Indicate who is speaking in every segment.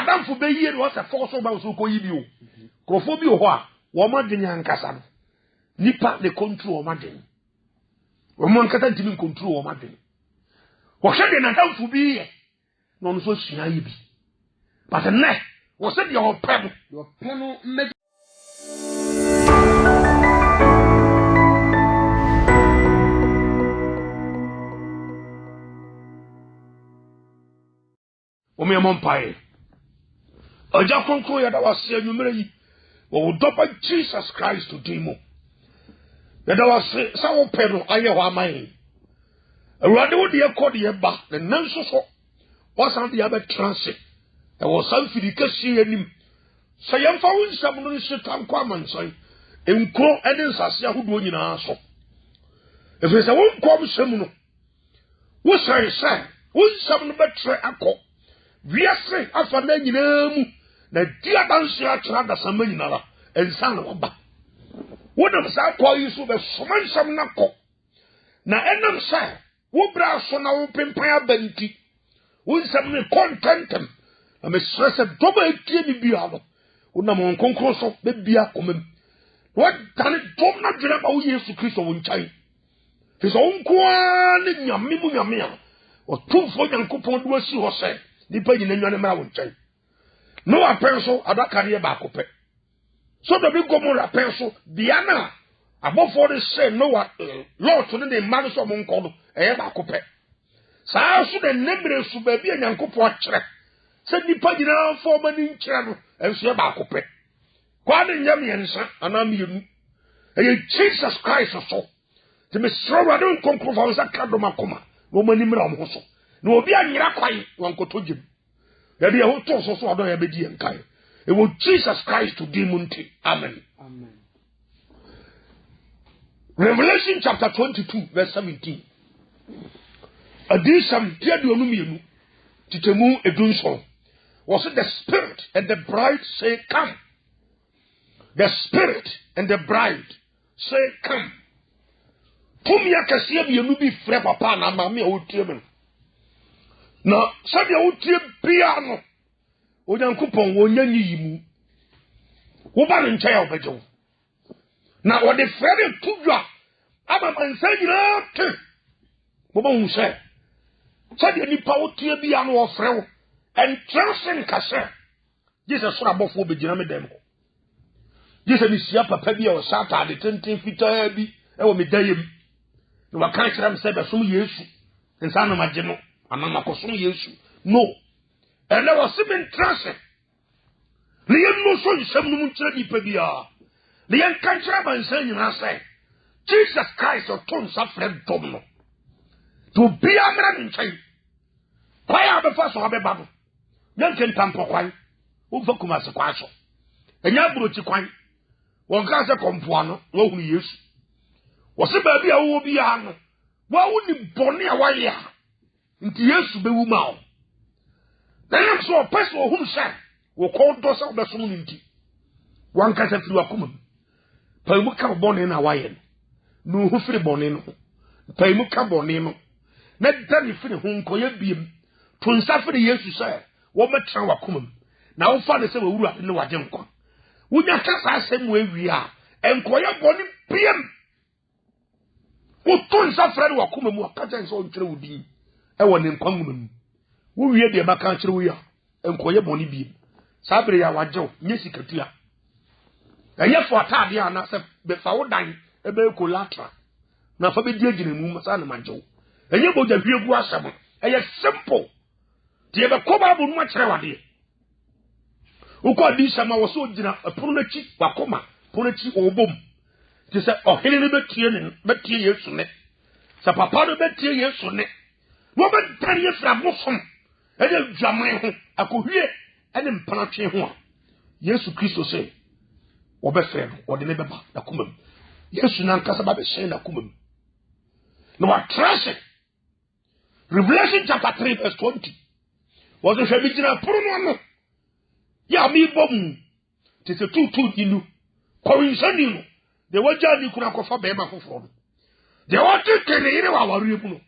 Speaker 1: wadam for be year was a force about so ko yibi o krofobi o ho a wo ma den yankasa no nipa le control o ma den wo mo nkata ntimi control o ma den wo hwe de na dam for bi ye no so sua yibi but na wo se de o pem me Omi amompae. Oja konkro ya da wase anwumere yi. Wo dopa Jesus Christ to demo. Ya da wase sa wo pe no aye ho aman. Awurade wo de ekọ de ba, na nanso so. Wasan de abe transit. E wo san fidi kasi anim. Sa yemfa wo nsam no shetan kwa mansan. Enkro ene nsase ahodo nyina so. Efese wo nkom sem no. Wo sai wo nsam no betre akọ. Viase afa na nyina mu na dia danse atra da sama nyina la ensa na oba wonam sa kwa yisu be somansam na ko na enam sa wo bra so na wo pempan abanti wonsam ne contentem na me stress doba etie ni bia no wonam onkonkro so be bia komam what dan dom na dwena ba wo Yesu Kristo wo nchai fiso onkoa ne nyame mu nyame a o tumfo nyankopon do asi ho se nipa nyina nwane mra wo nchai no apenso adakare ba akopɛ so do bi gomora penso bia na abofo de se no wa lot ne de man so mo nkodo ba akopɛ saa so de nebre su ba bia nyankopo akyerɛ se nipa nyina fo ma ni nkyerɛ no enso ba akopɛ kwa ne nyam yensa anam yenu Jesus Christ so te me sro do nkonkro fa nsa ka do makoma wo mani mra mo so na obi anyira kwai wankoto gem ya de ho to so adon ya bedi enkai e wo Jesus Christ to demonte amen Revelation chapter 22 verse 17 adisam dia de onu mienu titemu edunso was it the spirit and the bride say come the spirit and the bride say come tumia kasia mienu bi frɛ papa na mama o tie na sabe o tie bia no onyankopon wonyanyi yimu wo ba ne nkyɛ ya obegyew na wo de frɛ tudwa aba mansa nyina te mo ba hu sɛ sabe nipa o tie bia no wo frɛ wo entrance kase Jesus sura bofo begina me dem ko Jesus ni sia papa bia o sata de tenten fitaa bi e wo me dayem no wa kan kyerɛ me sɛ be som Yesu nsa na magye no anama kosom Yesu no ene was been transit le no so nsam no nkyerɛ nipa bia le yan kan kyerɛ ban san nyina sɛ Jesus Christ o ton sa frɛ dom no to bia mra nkyɛn kwai abefa so abeba no yan ken tampo kwai wo fa kuma se kwa so enya brochi kwai won ka se kompoa no wo hunu Yesu wo se ba bia wo bia no wa wo ni bone a wa ya nti Yesu be wu ma o na so person o hum sha wo ko do sa be so no nti wan ka sa firi akoma pa mu ka bone na wa ye no hu firi bone no pa mu ka bone no na da ni firi hu nko ya biem to nsa firi Yesu sha wo metra wa akoma na wo fa ne se wa wuru ade ne waje nkwa wo nya ka sa asem wa wi a enko ya bone biem wo to nsa firi wa akoma mu aka jan so ntwere wo din e wo ne nkwa mu wo wie de ba kan kyerɛ wo ya enkoye boni bi sabre ya wajew nye sikatua eye fo atade ana se be fa wo dan e be kolatra na fa be die gina mu masa na manjew enye boja hwie gu asem eye simple tie be ko ba bu no kyerɛ wade uko di sama wo so gina apono na chi wakoma pono chi obom ti se ohene ne betie Yesu ne sa papa no betie Yesu ne wo be tare fra bosom ede dwaman ho akohwie ene mpanatwe ho a Yesu Kristo se wo be frɛ no wo de ne beba na kumam Yesu nan kasa ba be hyɛ na kumam no wa trash Revelation chapter 3 verse 20 wo so hwɛ bi gina poro no ya mi bom te se tutu dinu kɔrinsani no de wagya ni kuna kɔfa bɛɛma foforo no de wɔte kene yire wa waru ebu no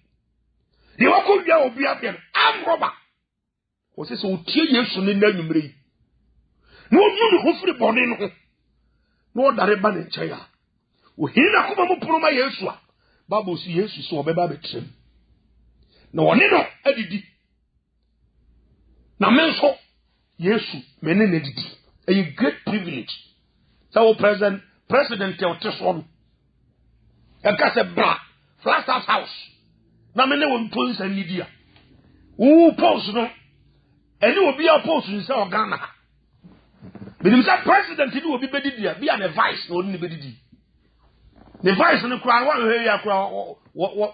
Speaker 1: de wɔkɔ bia obi abia am roba o se o tie Yesu ne na nwumre yi no nu ho firi bone no no dare ba ne nche ya o hina kuma mo proma Yesu a Bible si Yesu so obeba betrem na woni no adidi na menso Yesu mene na didi a great privilege so president tell teso e ka se bra Flasters house na mene won police anidia wo post no eni obi a post nse organa bidim say president ni obi bedidi a bi an vice no ni bedidi the vice no kra wa he ya kra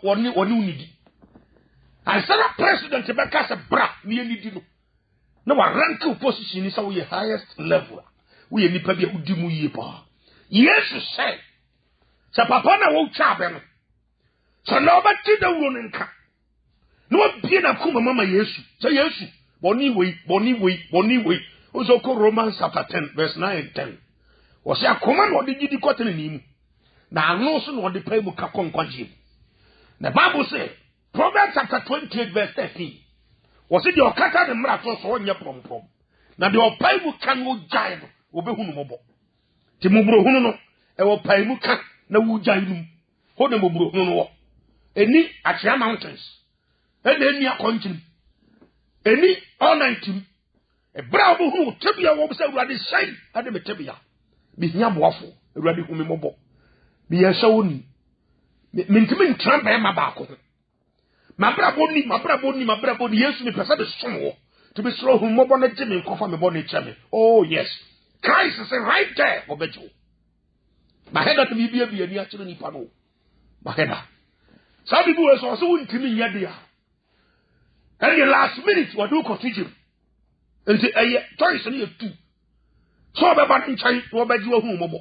Speaker 1: woni unidi I said president be ka se bra ni anidi no na wa rank position ni say we highest level we ni pa bi udi mu yie pa Yesu say sa papa na wo twa be no so na obati da wuro nka no bie na kuma mama Yesu say Yesu boni we ozo ko Romans chapter 10 verse 9 and 10 o say akoma no de gidi kotene ni mu na anu so no de pay mu ka konkwaji the Bible say Proverbs chapter 28 verse 13 o say de okata de mra to so onye pom na de opai mu kan wo jai no obehunu mobo ti mu buro hunu no e wo pai mu kan na wo jai num ho de mu buro hunu no eni Achia mountains eni akonchim eni all night e bra bo hu tebia wo se urade sai ade me tebia bi hia boafo urade hu me mobo bi yesa woni mentimi ntrampa ma ba ko mabra boni Yesu ni pesa de somo to be slow hu mobo na jimi kofa me boni chame oh yes Christ is right there obejo ma heda to bibia bia ni akire ni pa no ma heda sabi bu so so ntimi nyade ya and the last minute what do continue and the choice ni two so be ba nchai wo ba ji wo hu mobo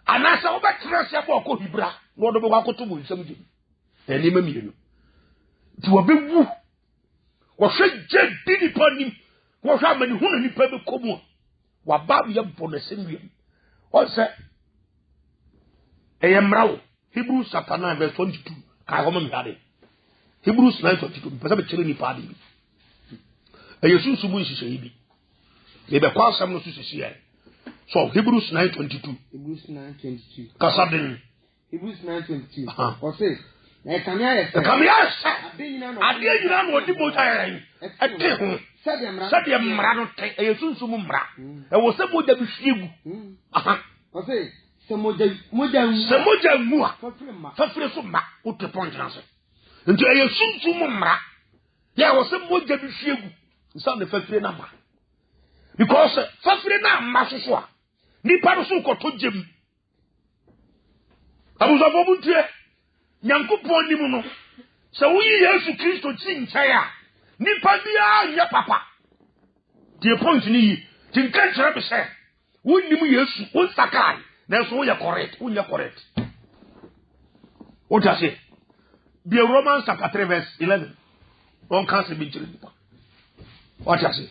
Speaker 1: anasa wo ba trase abo ko hibra no do be wa koto mu nsam ji eni ma mienu ti wo be wu wo hwe je bi ni pa nim wo hwe amani hu ni pa be komu wa ba ye bono senwiem o se eyemrawo Hebrews chapter 9 verse 22 ka ho me hade Hebrews 9:22 pesa be chere ni pa di Yesu sumu nhihye yi bi e be kwa sam no sususi ya so Hebrews 9:22 kasaden
Speaker 2: Hebrews 9:22 o say na kamia ya ade nyina no odi mo tayara yi ate ho sadia mra no te Yesu sumu mra e wo se mo da bi fiegu o say se moja
Speaker 1: mu fa fire so ma o te point na se nti Yesu sumu mra ya wo se moja bi fiegu nsa ne fa fire na ma because fa fire na ma so a ni pa so ko to jem abuza bo buntie Nyankopon nimu no se wo yi Yesu Kristo chi nchai a nipa bia nya papa the point ni yi tin kan kire be se wo nimu Yesu wo sakai na so wo ye correct wo nya correct what does it be Romans chapter 3 verse 11 on can se bi kire nipa what does it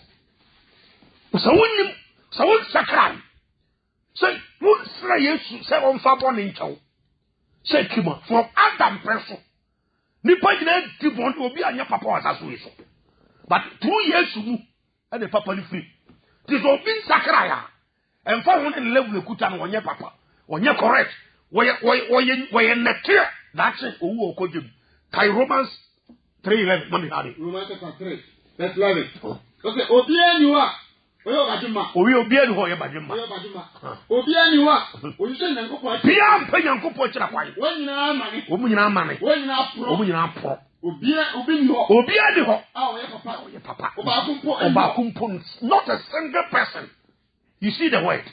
Speaker 1: so wo nim so wo sakai say wo sra Yesu se on fa bo ne nchaw say kima from Adam preso nipa gina di bon obi anya papa wasa so eso but 2 years mu and the papa ni free this obi sakra ya en fa ho ne level ekuta no onye papa onye correct we nete that's it owu okojem kai Romans 3:11 money hadi
Speaker 2: Romans chapter 3 verse 11 okay obi aniwa oyo bajima
Speaker 1: obi ani ho ye bajima
Speaker 2: obi aniwa oyi se Nyankopon
Speaker 1: bia mpa Nyankopon kira kwai
Speaker 2: wonyina amane
Speaker 1: wonyina pro
Speaker 2: obi ni ho
Speaker 1: obi ani ho
Speaker 2: oye
Speaker 1: papa
Speaker 2: oba
Speaker 1: kumpo not a single person you see the word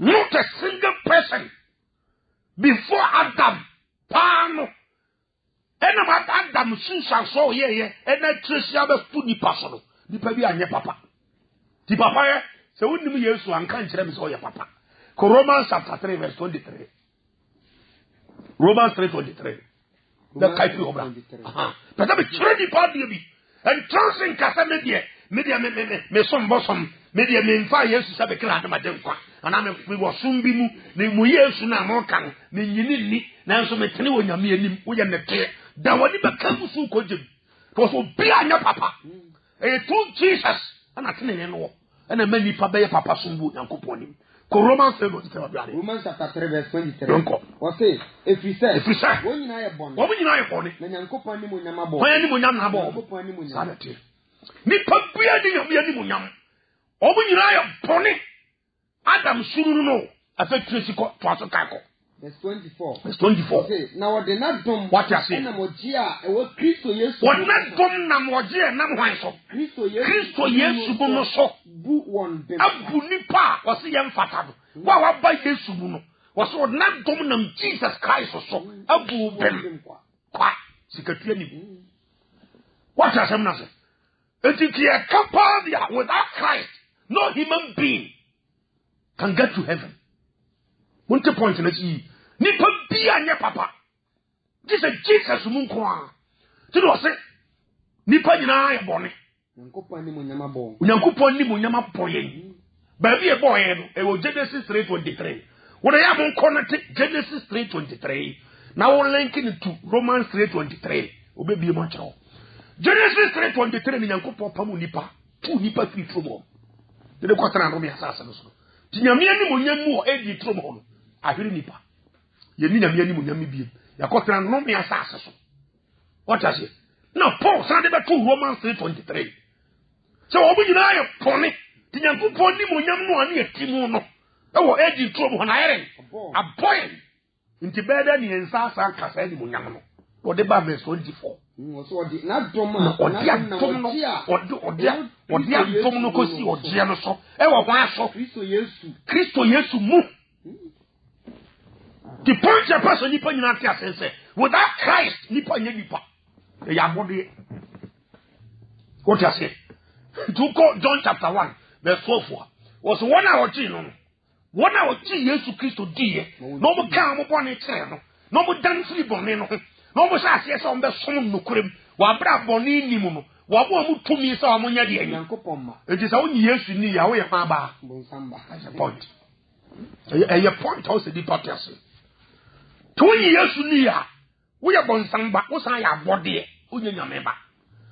Speaker 1: not a single person before Adam pano ena Adam sunsa so ye ena tresia be fu ni paso ni pa bi anye papa ti papa ye se wonnim Yesu anka nkire me so ye papa ko Romans chapter 3 verse 23 Romans 3:23 the kaipi obra pata be kire di pa bi and transing kasa me som bosom media me mfa Yesu sa be kira adama de nkwa ana me wosum bi mu na mu Yesu na mo kan me nyini ni na so me tene wonyame anim wo ye nete da woni be kan su ko jim to so bi anya papa to Jesus and attending no and a many papa papa sumbu yankoponi ko Romans 3
Speaker 2: Romans chapter 3 verse 23 what say if we say when you are born na yankopon ni munyam abo
Speaker 1: when ni munyam na abo
Speaker 2: yankopon ni munyam
Speaker 1: sanete ni pabia ni yam ni munyam obu nyina ya bone Adam suru no affect Tresiko to aso kako
Speaker 2: verse 24
Speaker 1: okay
Speaker 2: now what they not done
Speaker 1: what you say
Speaker 2: na mogia e wo Kristo Yesu
Speaker 1: what not done na mogia na hwan so Kristo Yesu bu no so
Speaker 2: bu won bem
Speaker 1: abu nipa wose yem fatado wa ba Yesu bu no wose what not done na Jesus Christ so abu bem kwa sikatua ni what you say na say it is capable without Christ no human being can get to heaven. One point in it, nipa bia nye papa. This is Jesus munkwa. Tino wase nipa nyina ye bone.
Speaker 2: Nyankopon ni munyama bon.
Speaker 1: Nyankopon ni munyama poyen. Ba bi e boye no, e wo Genesis 3:23. When I am connected Genesis 3:23, now we link it to Romans 3:23. Obe bi mo chawo. Genesis 3:23 ni Nyankopon pamu nipa, tu nipa free from home. De ko tana no me asasa no so. Tinyamia ni munyam mu ADE3 no ahiri nipa ye ni nyamia ni munyam biem yakotra no me asase so what does it now Paul said about Romans 3:23 so obu nyina ye pone tinyankopon ni munyam no ani etimu no e wo ADE3 mo na yere aboy nti beda ni ensasa kasa ni munyam no o de ba verse 24
Speaker 2: so di na doma na
Speaker 1: odia dom no kosi odia no so e wo hwan so Kristo Yesu mu the point the person nipa nyina tia sense without Christ nipa nya nipa e ya bode what you say to go John chapter 1 verse 4 was one hour no one hour Yesu Kristo die no mo ka mo bone kire no mo dan free bone no no mo sha ase so mbe som no kurem wa bra bone ni mu no wa bo mu tumi so mo nya de anyi
Speaker 2: Nyankopon ma
Speaker 1: e ti sa woni Yesu ni ya wo ye fa ba
Speaker 2: bonsamba
Speaker 1: that's a point e point how se di papias to woni Yesu ni ya wo ye bonsamba wo san ya bode onye nyame ba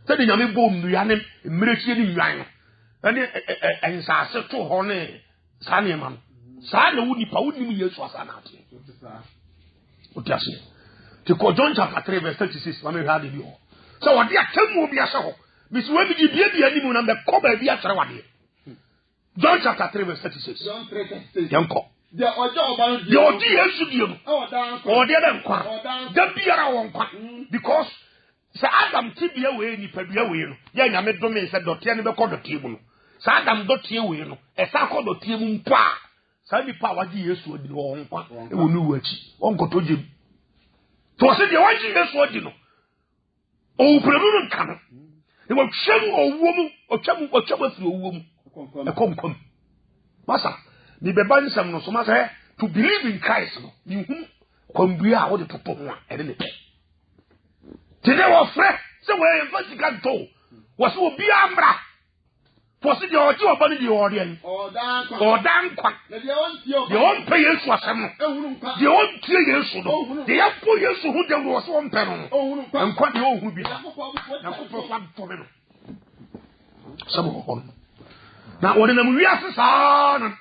Speaker 1: se de nyame bo nnua ne mmerechie ni nwan no ene ensase to ho ne sa ne ma no sa na woni pa woni mu Yesu asa na ate otiase to John chapter 3 verse 36 mama ha de bi ho so wadi atamu obi asa ho bisu we bi bia animu na be ko ba bia tere wade John chapter 3 verse 36
Speaker 2: John 3:36
Speaker 1: yanko
Speaker 2: de ojo oba
Speaker 1: de odi Yesu die no o de dem kwa da biara won kwa because sa Adam tibia we ni padua we no ya nyame do me se dote ne be ko dote mu no sa Adam dote we no e sa ko dote mu mpa sa ni pa wadi Yesu odi no won kwa e wonu wachi won ko toje to se de wadi Yesu odi no o prenu nka no e wo twem owo mu o twem afi owo mu e komkom masa ni be ban sam no so masa to believe in Christ no ni hu kwambua wo de toto ho a e de ne pe tide wo fre se we emphasical to wo se obi amra for se de oji oba ni de ori en odan kwa de on pay Yesu asem no de on tie Yesu no de ya po Yesu hu de wo se on pe no nkwa de o hu bi na ko fa to me no sabo on na wo de na mu wi ase sa na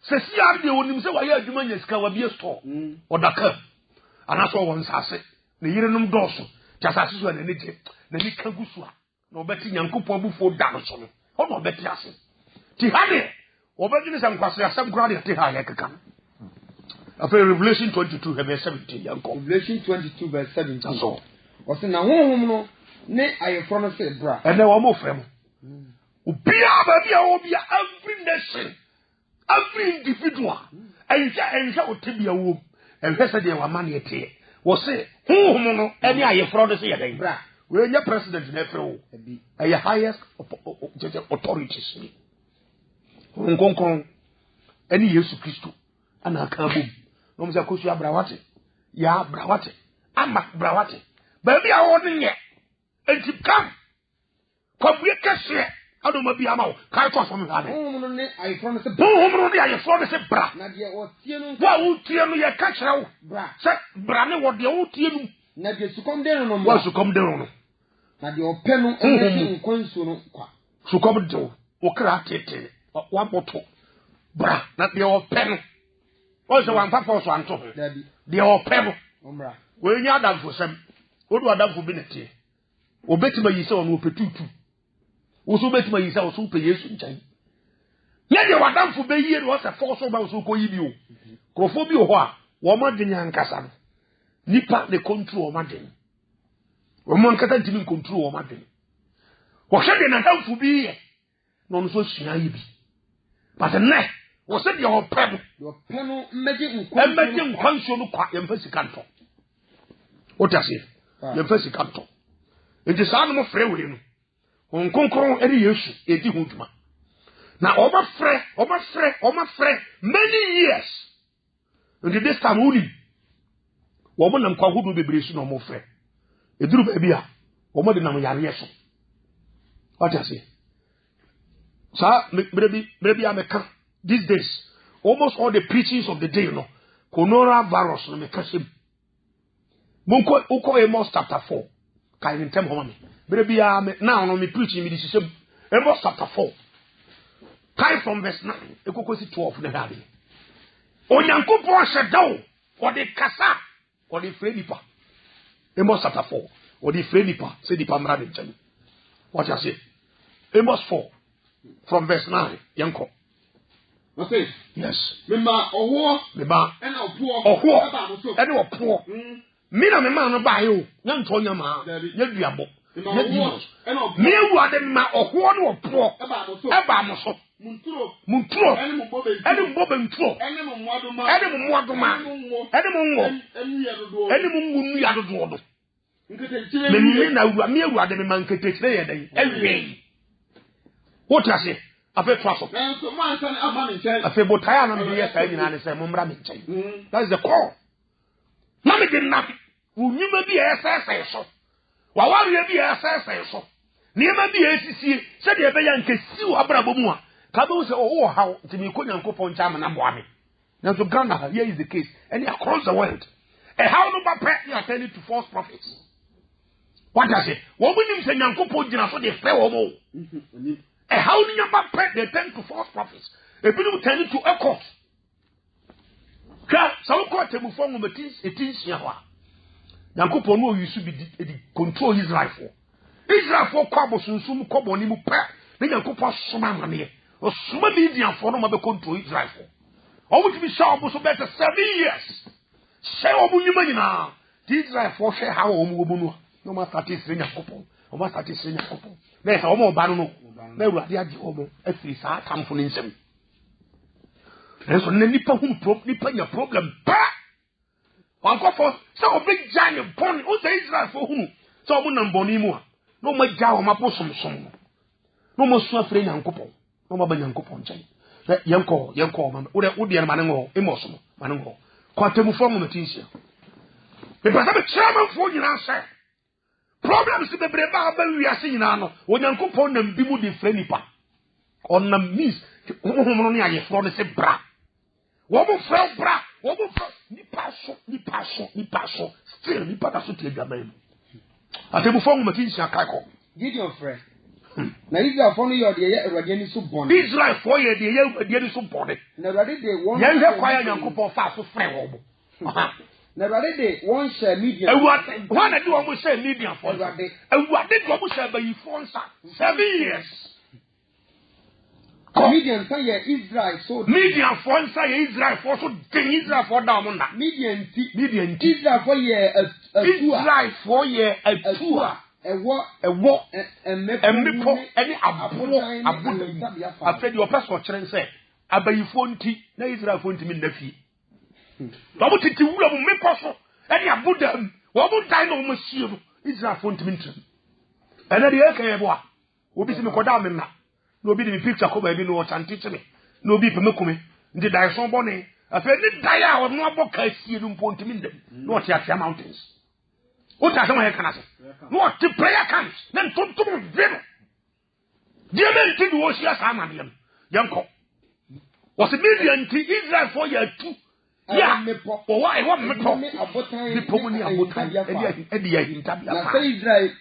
Speaker 1: se si ar de wonim se wa ya adwuma nya sika wa bi store odaka ana so won sase ne yirenum doso jasase so na neje na ni kagusu a na obeti Nyankopon bufo da no so no ono obeti ase ti hade obedi ni sankwase asem kura de ti ha ya keka after Revelation 22 verse 17 yanko
Speaker 2: Revelation 22 verse 17 so o se na honhom no ne ayefro no se bra
Speaker 1: ene wo mo frem obia ba bia obia every nation every individual enja otibia wo enhwe se de wa mane ete wo se honhom no ene ayefro no se ya den bra we nya president na efre wo e highest authorities ni nkonkon ene Yesu Kristo ana aka bom no mo se kosu abrawate ya abrawate ama brawate ba bia wo ne enti kam kwabue kese ado ma bia ma wo kai to fo me ha
Speaker 2: no ne ayefro no se
Speaker 1: bra
Speaker 2: na de o tie no
Speaker 1: wa wo tie no ye ka kire wo
Speaker 2: bra
Speaker 1: se bra ne wo de wo tie no
Speaker 2: na de sukom de no
Speaker 1: wa sukom de no
Speaker 2: na de o pe no e nkwansu no kwa
Speaker 1: So come do. Okra tete. One bottle. Bra. Not the old pen. Also one papa so anto. The old pebble. When you are done for some. What do I done for benefit? Obetima yi se onu opetutu. Wo so betima yi se wo so pe Yesu nchen. Ye de wadam fo be yie no se force ba so ko yi bi o. Krofo bi o ho a wo ma de nyankasa no. Nipa de control wo ma de. Wo mo nkata ntimi control wo ma de. Wo hwe de na dam fo bi ye. No no so sua yi bi. But na wo se de o pebo. Yo peno meje nkwanso no kwa ye mfa sika nto. Wo tase. Ye mfa sika nto. Enti saa no mo frɛ we no onkonkron eri Yesu edi ho dwuma na oma frɛ many years enti this time uni wo mo nam kwa hodo bebre su no mo frɛ eduru ba bia wo mo de nam yare so what I say sa maybe ameka these days almost all the preachings of the day you know coronavirus no meka sem monko uko Amos chapter 4 Kai in tem home. Brebia now no me preaching me this Amos chapter 4. Kai from verse 9. Ekokosi 12 na hadi. Onyankopon shedaw or the kasa or the frenipa. Amos chapter 4 or the frenipa say the pamra de chen. What you say? Amos 4 from verse 9. Yanko.
Speaker 2: Okay.
Speaker 1: Yes.
Speaker 2: Mema Awuah and
Speaker 1: Awuah and Awuah. Mina me man no ba yo nya nto nya ma nya duabo nya dimos me awuade ma Awuah no opo eba mo so munturo ene mo bobe nturo ene mo muadoma ene mo ngu ya dodo do nkete me na awua me awuade me man nkete kire ye den ewie what you say afa traso so man san ama me nchen afa botaya na me ye sa nyina ne se mo mra me nchen that is the call na me de na unyuma bi esese so wa ware bi esese so niema bi esisie se de be ya nkesi wo abrabo mu a ka be se o ha ntimi ko nyankopon cha na bo ame na so Ghana here is the case and across the world how no ba pray you attend to false prophets what I say wo bu nim se nyankopon gina so de fe wo mo how no ba pray they tend to false prophets e bi no tend to occult ka so ko temu fo ngomatis etinsia ho Yankopon no use bi di control Israel for kwabo sunsum kobo ni mu pa na Yankopon soma mane o soma bi di afo no ma be control Israel for o wuti bi sha obo so better 7 years say obo nyuma nyina di Israel for hwe ha o mu obo no ma satisfy Yankopon o ma satisfy Yankopon na o ma ba no na Awurade agi obo afiri saa tamfo ne nsem enso na nipa nya problem pa Wanko for so big giant pon o say Israel for hunu so mo nam boni mu a no ma ja o ma posom no mo su afre Nyankopon no ma ba Nyankopon nchen yenko ma wo de ma ne ngo Amos mo ma ne ngo kwatemu fo mo matinsia be pasa be chairman fo nyina se problems be breba ba wiase nyina no o Nyankopon nam bi mu de fre nipa on nam miss mo no aye fro ne se bra wo mo fre bra wo mo fre nipa so still nipa da so tie gaman atemu fo mo matinsia kai ko
Speaker 2: Gideon friend na Israel for no yo de ye Awurade ni so bone
Speaker 1: Israel for ye de ye Awurade ni so bone
Speaker 2: na Awurade de won
Speaker 1: ye hwe kwa ya Nyankopon fa so frɛ wo bo
Speaker 2: na Awurade de won share media
Speaker 1: Awurade wana de wo share media for Awurade de wo share ba yi for nsa 7 years
Speaker 2: Median say Israel so
Speaker 1: Median for nsa ye Israel for so den Israel for da mo na
Speaker 2: Median Israel for ye
Speaker 1: Israel for ye atua
Speaker 2: ewo
Speaker 1: emmepo ene abo afedi o person kire nse abayifo nti na Israel fo nti mi na fie do mo titi wura mo mepo so ene abodam wo mo dai na mo sie no Israel fo nti mi ntrim ene de eke yebo a obi si mi koda me na no obi de mi picture ko ba bi no chanti chime no obi pe mekume nti dai so bone afedi dai a wo no aboka sie no mpo nti mi ndem no tia mountains what are some kana se no the prayer comes then tontom veno die men ti wo sia sa ma dem yanko was million ti Israel for year 2 ya o wa e wa meto ni pomuni abotan edi ya hintabia
Speaker 2: na say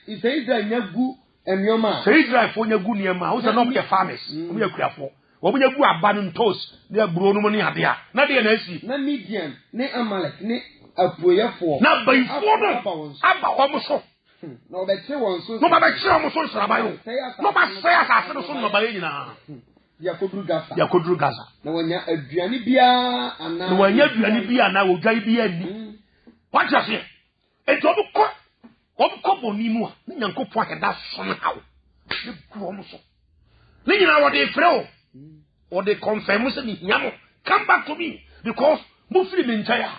Speaker 2: Israel nyagu Emioma.
Speaker 1: Say Israel for your good near ma, who's not your farmers, we are careful. What we are abandoned toast, they are grown money at the not the NSC.
Speaker 2: Na Midian, ne Amalek, ne Awuah for.
Speaker 1: Now by 4 Abba almost.
Speaker 2: No, but say one so.
Speaker 1: No, but I say almost so. No, but say as I said, so no, by now.
Speaker 2: Yakudru Gaza.
Speaker 1: Yakudru Gaza.
Speaker 2: No, when you're a Bianibia and now.
Speaker 1: When you're Bianibia now, will drive be what you say? It's all the couple Nimo, Yanko point that somehow. The chromoso. Then you know what they throw. Or they confirm me, Yamo, come back to me because Mufri Minchaya,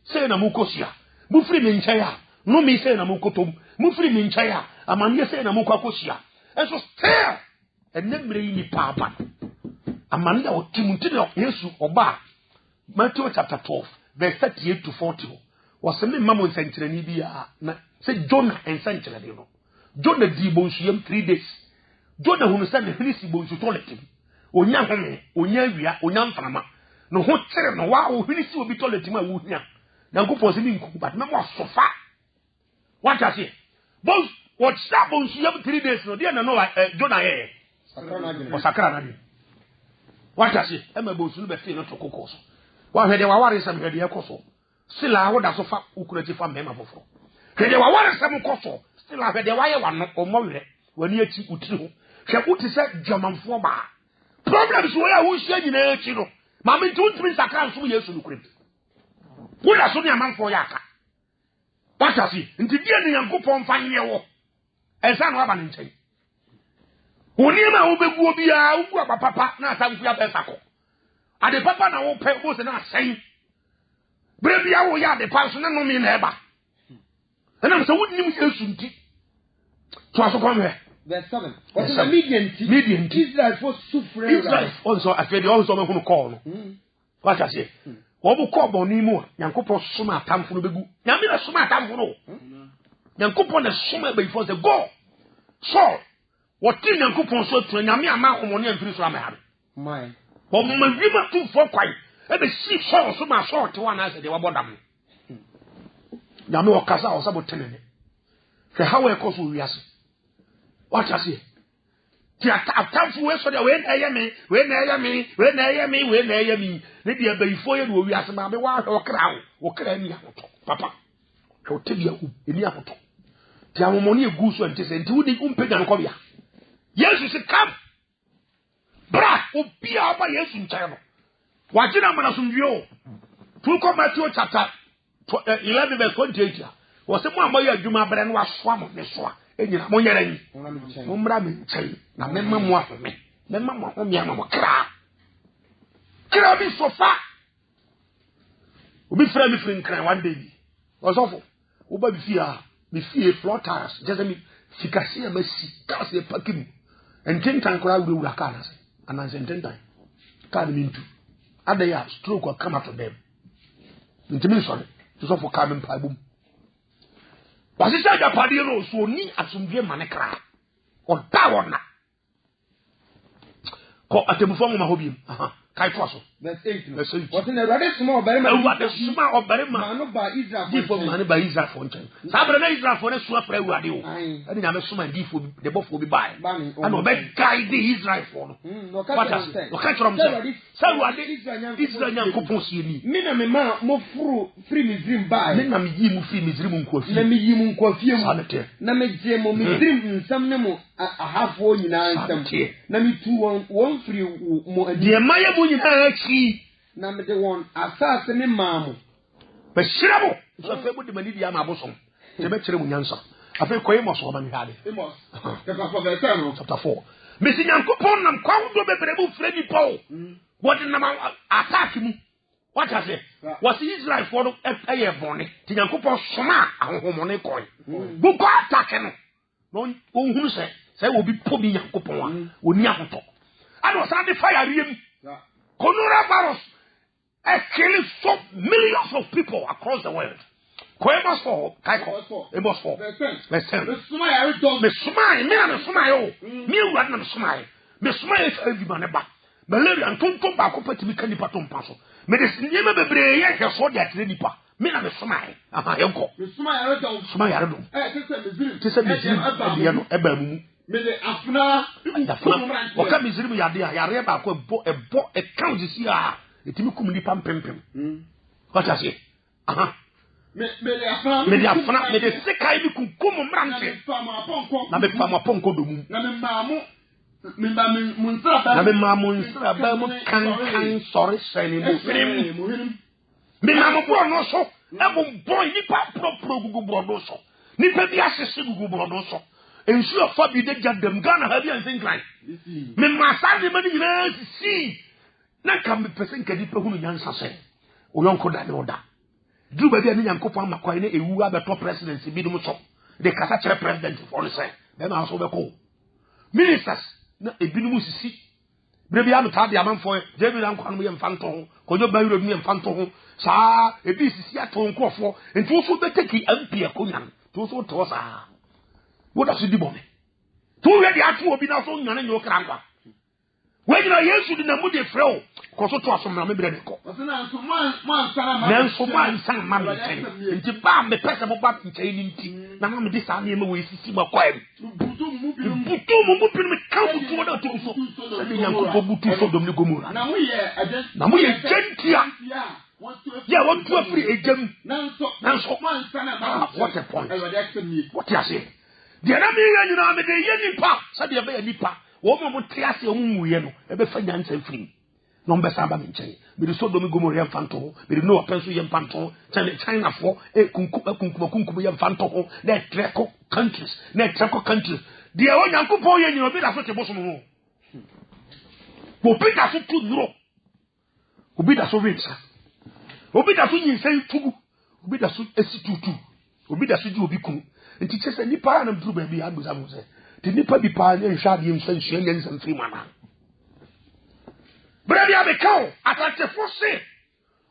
Speaker 1: say Namukosia, Mufri Minchaya, no me say Namukotum, Mufri Minchaya, Amania say Namukakosia, and so stare and then bring me papa. Amanda or Timothy of Yesu or Bar, Matthew chapter 12, verse 38 to 40. Was sending Mamma and Santinibia, said Jonah and Santinadino. Jonah Dibosium 3 days. Jonah who sent the Felicibos to toilet him. Onya home, onya onya mfama. No ho tere no wa o hwini si obi toilet ma wo hia. Na nkopon se mi nku but me mo sofa. What I say? Boss what stop on 3 days no dey na no Jonah here. Sakra na dey. What I say? E ma boss no be fe no to kokoso. Wa hwede wa ware sam hwede ekoso. Sila wo da sofa ukurati fa mema foforo. Hwede wa ware sam koso. Sila hwede wa ye wa no omowre. Wani achi utiri ho. Hwe uti se dwamanfo ba. Problems where who share in a chino. Mammy, 2-3 seconds, we used to quit. What are so near man for Yaka? What does he? And to be a young coupon fine year. And some have an intent. Who near my will be a papa, not some for your pessaco. And the papa now pay was not saying. Baby, I will yard the person and no mean ever. And I'm so wouldn't you soon tea. To us come here.
Speaker 2: Verse 7. What is a median? Israel for suffering.
Speaker 1: Israel also, I feel also going to call. What I say? What will call Bonimo? Yankopo Suma time for the Begu. Yamina Suma time for no. Yankopo the Suma before the go. So, what thing Yankopo so to Yamia Mahomoni and Frisram?
Speaker 2: My.
Speaker 1: But my river too for quite. And the sheep saw Suma short to one as they were bottom. Yamo Casa or Sabotin. The how I cause we ask. What I say? Time for so that when I am me, maybe before you will be asking my wife or crown or crane, Papa. So tell you in the apple. Tell money a goose and tis and 2 the umpig and cobia. Yes, you said, come. Bra, oh, be out by yes in China. Watching I'm going to assume you. 2 Matthew chapter 11 verse 28. Was the one by your Juma brand was swam of the swamp. Moyering, Mumram, na memma for me. Memma, Yamma, cra be so far. We be friendly friend one day. Was awful. Uba be fear floor tires, just me, Ficasia, Messi, Cassia Pakim, and 10 times crowd will Lacanas, and I sent 10 times. Can't mean to. Other years, stroke will come after them. Intimation, to suffer cabin pie boom. Was it that Padiro so neat as some dear manacra or Tawana? Call at the performer hobby. Kai Fossil.
Speaker 2: That's 8. What's in the rather small Berman?
Speaker 1: What the small of Berman?
Speaker 2: Not by Israel.
Speaker 1: Different money by Israel Fontaine. Sabra Israel for a swap radio. I didn't have a summer deep for the both will be by. And obey guide the Israel for. What does it? Catch from Israel young coupons you need.
Speaker 2: Minamma, more free me dream by.
Speaker 1: Minam Yimu free me dream coffee.
Speaker 2: Let me Yimu coffee. Namajemo me dream some nemo a half one in answer. Nami 2 1 free more. Dear Maya Bunny. Number the one, assassin in Mamma.
Speaker 1: But Shirabo, so I put the Manidia Mabosom. The better answer. I feel Quamos or Manhadi. Chapter 4. Missing Uncle Pon and Count of the Freddy Paul. What in the attacking? What I say? Was Israel for a year bonnet? Tinancopo Soma, a homone coin. Buka attacking. No, who say will be putting Uncle Pon, would never talk. I was on the fire him. Coronavirus has killed so millions of people across the world. Coemas for Kaiko, Amos for. Let's tell you. Miss Smile, me smile. Me run smile. Miss Smile is every man back. Malaria and Tonto Baco put me candy paton passo. Medicine never be brave, I saw that ready pa. Me and a smile. Aha, Yoko. Smile, smile. Tis a museum, Ebamu.
Speaker 2: Mede afna
Speaker 1: waka mizirimu yare ba ko ebo account si a etimi kum nipa mpempem what I say
Speaker 2: mede afna
Speaker 1: mede sekai bi kum mrante na me fama ponko do mu
Speaker 2: na me mamu
Speaker 1: nsra ba mu kan sorry sene mu firim me mamu bro no so ebo boy nipa pro gugu bro no so nipa bi asese gugu bro no so Nsuro fabi de jadem Ghana ha bi ansen kran me masade mani nyina si na kam pesen kadi pe hunu nyansa se o yonko da ne oda du ba bi ani yankofo amakwai na ewu abeto presidency bi dum so de kasa chere president for the say be na so be ko ministers na ebinum sisi bre bi am ta de amanfo je bi lan kwanu ye mfanto ho kojo ba yuro bi mfanto ho sa ebi sisi ato nkofo ntu so beteki MP akonyan to so to sa what does it do me? Two ready at will be now so young and your crampa. When you are used to the Moody Fro, Cosso to us from Lamibreco. Then so one son, Mammy, and to bomb the person of Batin chaining tea. Now, this animal will see my quiet. Butu count to other two so the young Butu so the Gomora. Now we are gentle. Yeah, 1 2 3 agent. Now so one son, what a point. What you say? The enemy, you know, the Yenipa, said the Nipa, woman would tear your moon, ever finance and free. Number Sabaminche, with the Sodom Gomorian Fanto, with no pencil and Panto, China for a Kunkubian Fanto, that Treco countries, that Treco countries. The own Uncle Boy, you know, bit as a bosom. Who beat us to Nsuro, who beat us to Rinsa, who beat us to say 2, who beat us to SC2, who beat us to Bikum. And teachers and Nipa and Blue Baby Abuzamuse. The Nipa be pan and shady himself, Shanians and Freemana. But I have a cow at the first say.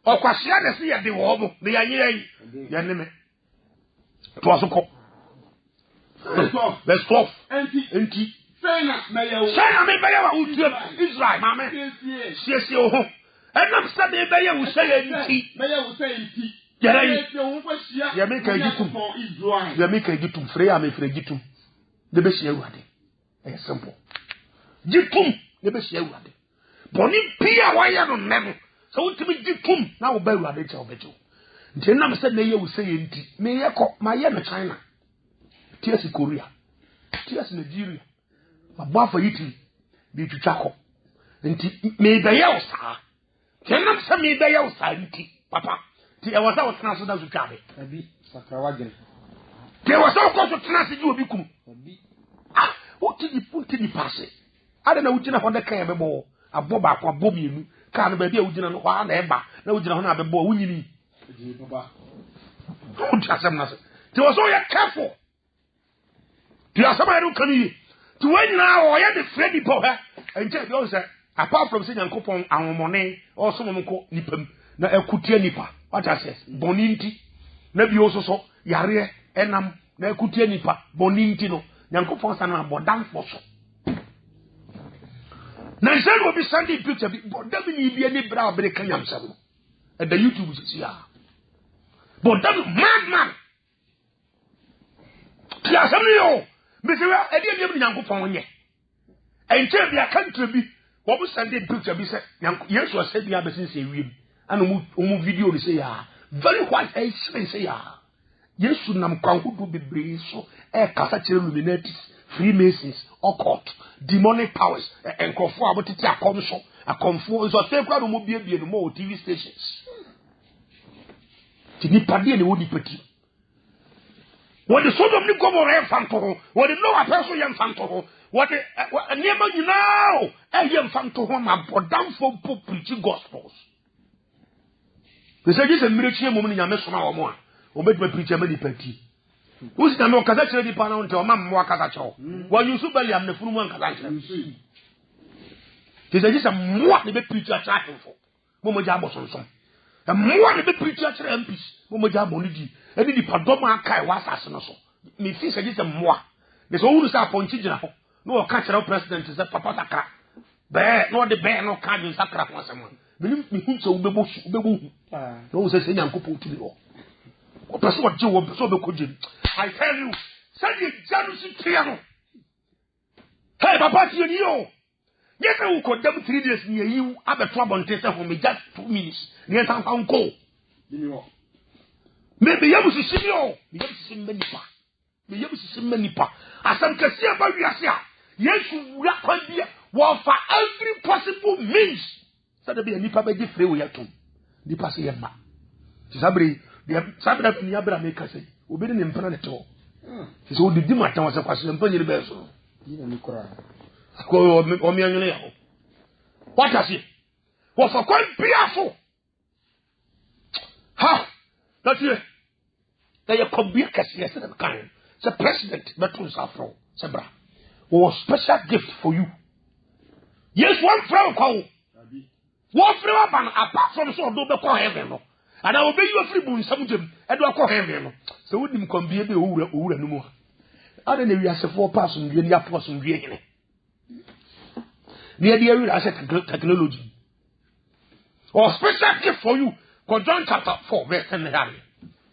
Speaker 1: Or Quasiana see at the wall, the Aye, the enemy. It was a cop. Let's go. Empty. Sana may be Israel, Mamma. Yes, your home. And I'm studying Bayer who say empty. Bayer will say empty. Ya make a gitum freya me fregitum. The best year wade. It's simple. Gitum, the best year wade. Boni pia wire no never. So to me gitum now be wade cha obejo. Nti na me say na ye wo say enti. Me ye ko ma ye na China. Tias Korea. Tias Nigeria. Aba for yiti bi twitwa ko. Nti me be ye wo sa. Kenam say me be ye wo sa nti papa. Ti e wasa wotena so da so twabe abi sakrawagene ti e wasa ko so tena se ji obi kum abi uti di passe ada na ugina ho de kan bebo abo ba kwa bo mienu ka no ba bia ugina no kwa na eba na ugina ho na bebo wunyini ji baba uti asem na se ti waso ya careful ti asema ya kan yi ti wanyina o ya de fredi po ha enje bi o se apart from say Nyankopon awomone o so mo ko nipam na ekutia nipa. What I say? Boninti. Na bi ososo yare enam na ekutia nipa boninti no. Nyankopon sa na bodan foso. Na nse go bi Sunday picture bi bodan bi ni bi ani bra obere kanyam sam. E da YouTube si ya. Bodan madman. Ya sam yo. Me se wa e di bi Nyankopon nye. Enche bi akantre bi wo bu Sunday picture bi se Yesu ase bi abesin se wiem. And video they say very white say Yesu nam kwangudu bebre so kasa kire Illuminatis, Freemasons, occult, demonic powers and nkofo abotiti akom so akomfo so SethEkow no mo bie no mo TV stations. Ti ni pade ne wodi peti. What the Sodom ni Gomorrah fanto, what the Noah person yem fanto, what the never you know, yem fanto ma bodam for preaching gospels. They say this is a miracle moment in your mess from our one. Or make my preacher many petty. Who's the no Kazacha di Pana until Mamma Kazacho? While you super yam the full one Kazacha. They say this is a more the preacher tracking for. Momojabo son. A more the preacher MPs. Momojabonidi. And the Padoma Kai was assassinated. Me think this is a more. There's always a ponchina. No cultural president is a Papataka. Bear, no the bear, no card in Sakra for someone. Me so bebo no say Nyankopon to the law. What person what you so be ko jim. I tell you, say the jealousy piano. Hey, Papa, you. Yes, I will condemn 3 days near you. I have a trouble for me just 2 minutes. Yes, I'm going to go. Maybe you will see you. You will see many pa. You will see many pa. As I'm going to see about you, yes, you will be for every possible means. So there be a nipa be free we are to. Nipa say yema. Sabri, sabra ni abra make say. Obi ni mpana neto. So odi di matan was kwase mpa nyiri be so. Ni na kura. Ko o mi anwene ya. What does it? What for quite fearful? Ha! That's it. They are combia kasiya se kan. The president betul safro. Sabra. Was special gift for you. Yes, one friend call. One friend apart from so do be call heaven no. And I will be you free bun samudem e do call heaven no. So would him combia be owura no mu. Ade na wi asefo pass ndue ni apos ndue hene. Near the area asset technology. Or special gift for you. John chapter 4 verse 10.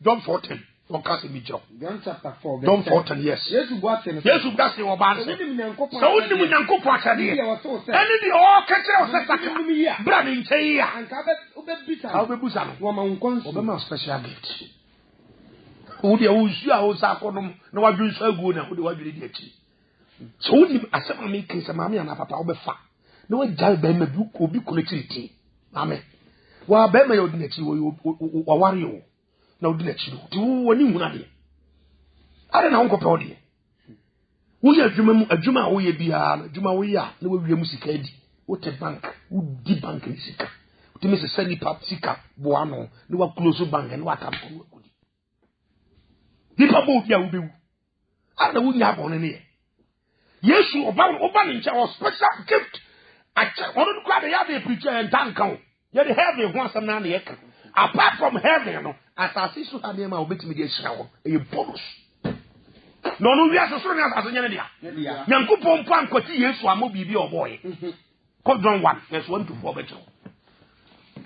Speaker 1: John 14. John chapter 4 verse 10. John 14, yes. Yes, you got it. Yes, you got it. So only when you go for Saturday. And the all catch of SethEkow. Branding say and I'll be Busan. Woman special gift. Who the Awuah no one do so good and who do I do it. So I said, I'm making some mammy and papa over fat. No one died by my book will be connectivity. Amen. Well, by my ordinary or warrior. No, let you do when you want. I don't know, Uncle Pody. We are Juma, we be a Juma, we are no music. What a bank would debunk in Sika. To Mrs. Sandy Pap Sika, Buano, no one close bank and what happened. The Pabo, ya will be. I don't know what you have on any. Yes, you about opening our special gift. I want to grab the other preacher and tank. Yet heaven once a man the apart from heaven, as I see so that will be to me the shower, a bonus. No, we are so strong as a Yandia. Yanko Pompan Cotti, yes, one will be your boy. Code John 1, verse 1 to 4 better.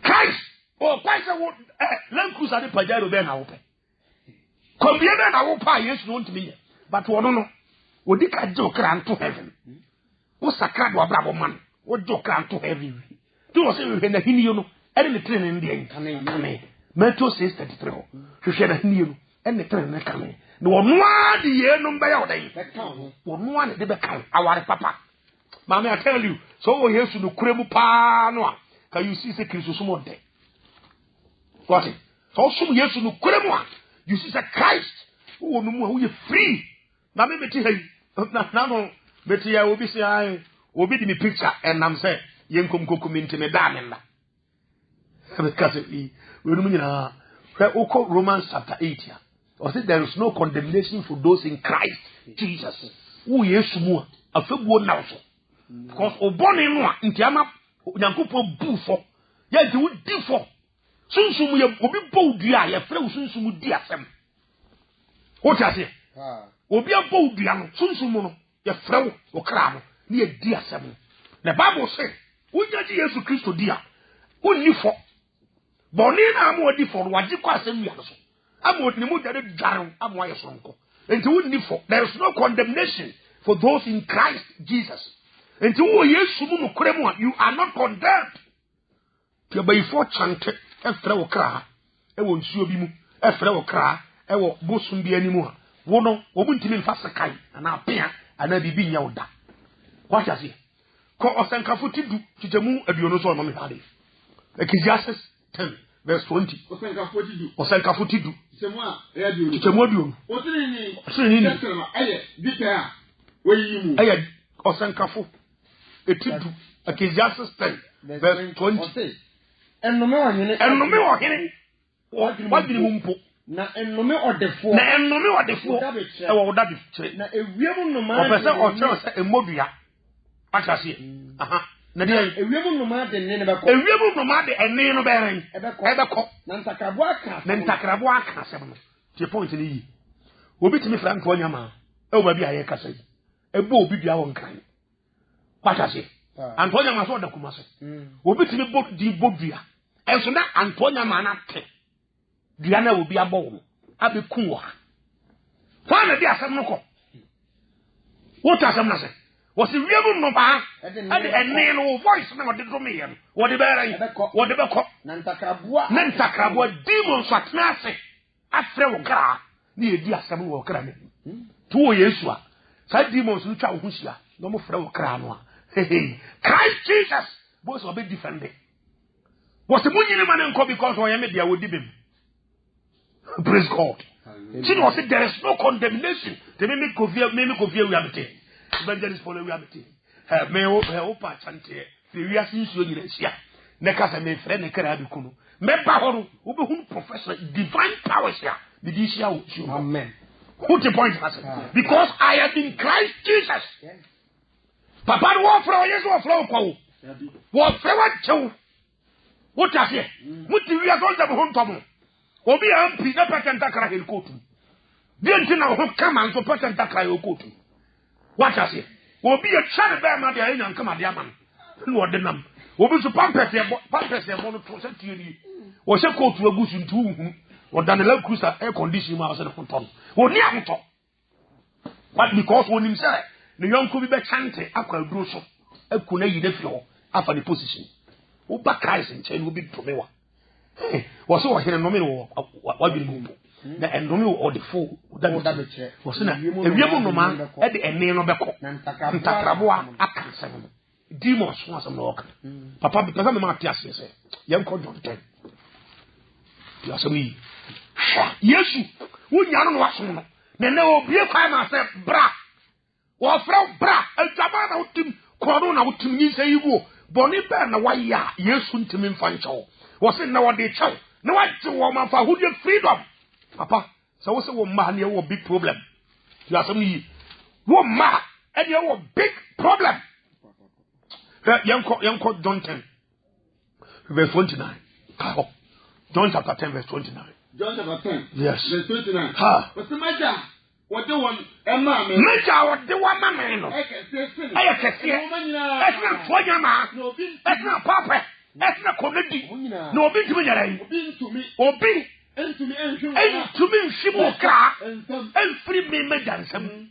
Speaker 1: Christ, or Christ, Lankus are the Pajaro Ben open. Come here, then I will pay, yes, known to me. But one no. Would you catch your crown to heaven? What's a crab or bravo man? What your crown to heaven? Do not say we can hear you, and the train in the end. Metro says 33. You shall hear you, and the train is coming. No one the year number of day. One the back, our papa. Mammy, I tell you, so here's to the creme panoa. Can you see the Christmas more day? What? So soon here's to the creme. You see the Christ who will be free. Now, maybe now, Betty, I will be saying, I will be the picture, and I'm saying, Yankum Cokum into me, damn. Because we Romans chapter 8 here. Or say there is no condemnation for those in Christ Jesus. Who yes more a few now. Because Oboni no Intiama Yankupo Bufo. Yet you would differ. Soon soon we will be bold, dear, friend, soon soon would dear them. What I say? Obi a bold young, Sunsumono, your flow or crown, near dear seven. The Bible says, we get Jesus Christ dear. Only for Bonina, I'm ready for what you call some years. I'm what you would get down, I'm why your uncle. And to wouldn't for there is no condemnation for those in Christ Jesus. And to who yes, you are not condemned. To be for chanted, a flow cry, a won't show you, a flow cry, a will bosom be anymore. Wono obuntimi fa sakai ana apia ana bibi nya oda what does it ko osankafo tidu titemu aduono so no me hade Ecclesiastes 10 verse 20 osankafo tidu titemu aduono otini eye bita weyimu eye osankafo etidu Ecclesiastes 10 verse 20 ennome wo hene what did mumpo na ennome odefo e wo da bi na ewiemu nnoma opese o tell say emodua atase aha na de ewiemu nnoma de ne be ko ewiemu nnoma de enne no be ren e be ko na ntakrabo aka asem no tie point ni yi obi timi frank onyama e wo ba bi aye kasa yi e bo obi bia won kan atase antonyama so da kuma se obi timi di bodua enso na antonyama na te Diana will be a bone. I'll be cool. Why the asam no? What are some nothing? Was the real no ba? And no voice no de do me. What the bear? What the bear? Nantakrabua demons at nase. Afre wo kra. Ni edi asem wo kra ne. To Yesu a. Sa demons no twa wo hia. No mo frɛ wo kra no a. Christ Jesus. Both will be defended. Was the money man because I am there with him. Praise God. She was said there is no condemnation. They make of reality. Evangelist follow reality. May opa chante. We are seeing you in Asia. Nekasa me friend nekara bikunu. Me bahoro obe hu professor divine powers here. The this year. Amen. Who the point has because I am in Christ Jesus. Yes. Papa wo fro Yesu wo fro ko. Wo fro wa chew. What are you? What do we are going to have home to? Obi ampi na patent akra hel kotu. Bi enti na ho kama so patent akra hel kotu. What are you? Obi a chare be ma de anya nkama de ama no de nam. Obi so pampers e mo no to se tie ni. Wo se kotu agusu ntu hu. Wo dan la cruiser air condition ma so de fonton. Wo ni ahoto. But because when him say the young could be chante akwa duro so. Akuna yi de fio afa the position. Uba Christ in chain will be to me. Was so here no me what be mumbo. The endomi or the fool that was na e wiemu no man e de ene no beko. Ntakrabua aka seven. Demons was some no. Papa because me ma tiase say. Yem ko John 10. Tiase mi. Yesu, wunya no waso no. Na na obi e kwa ma say bra. Wo fra bra, adwaba na utim kono na utim ni say yiwo. Boni be na waya Yesu ntimi mfancho wo se na wode chew na wagye wo manfa hodie freedom papa so wo se wo ma na wo big problem you are some yi wo ma e de wo big problem yanko John 10 verse 29 John chapter 10 verse 29
Speaker 2: John chapter 10
Speaker 1: yes
Speaker 2: verse 29
Speaker 1: but
Speaker 2: the matter what the one Emma me
Speaker 1: meja what the one mama no ayekese esna foyama esna papa esna komedi no obi ntumi nyara yi obi entumi nhwimu ka enfri me medansam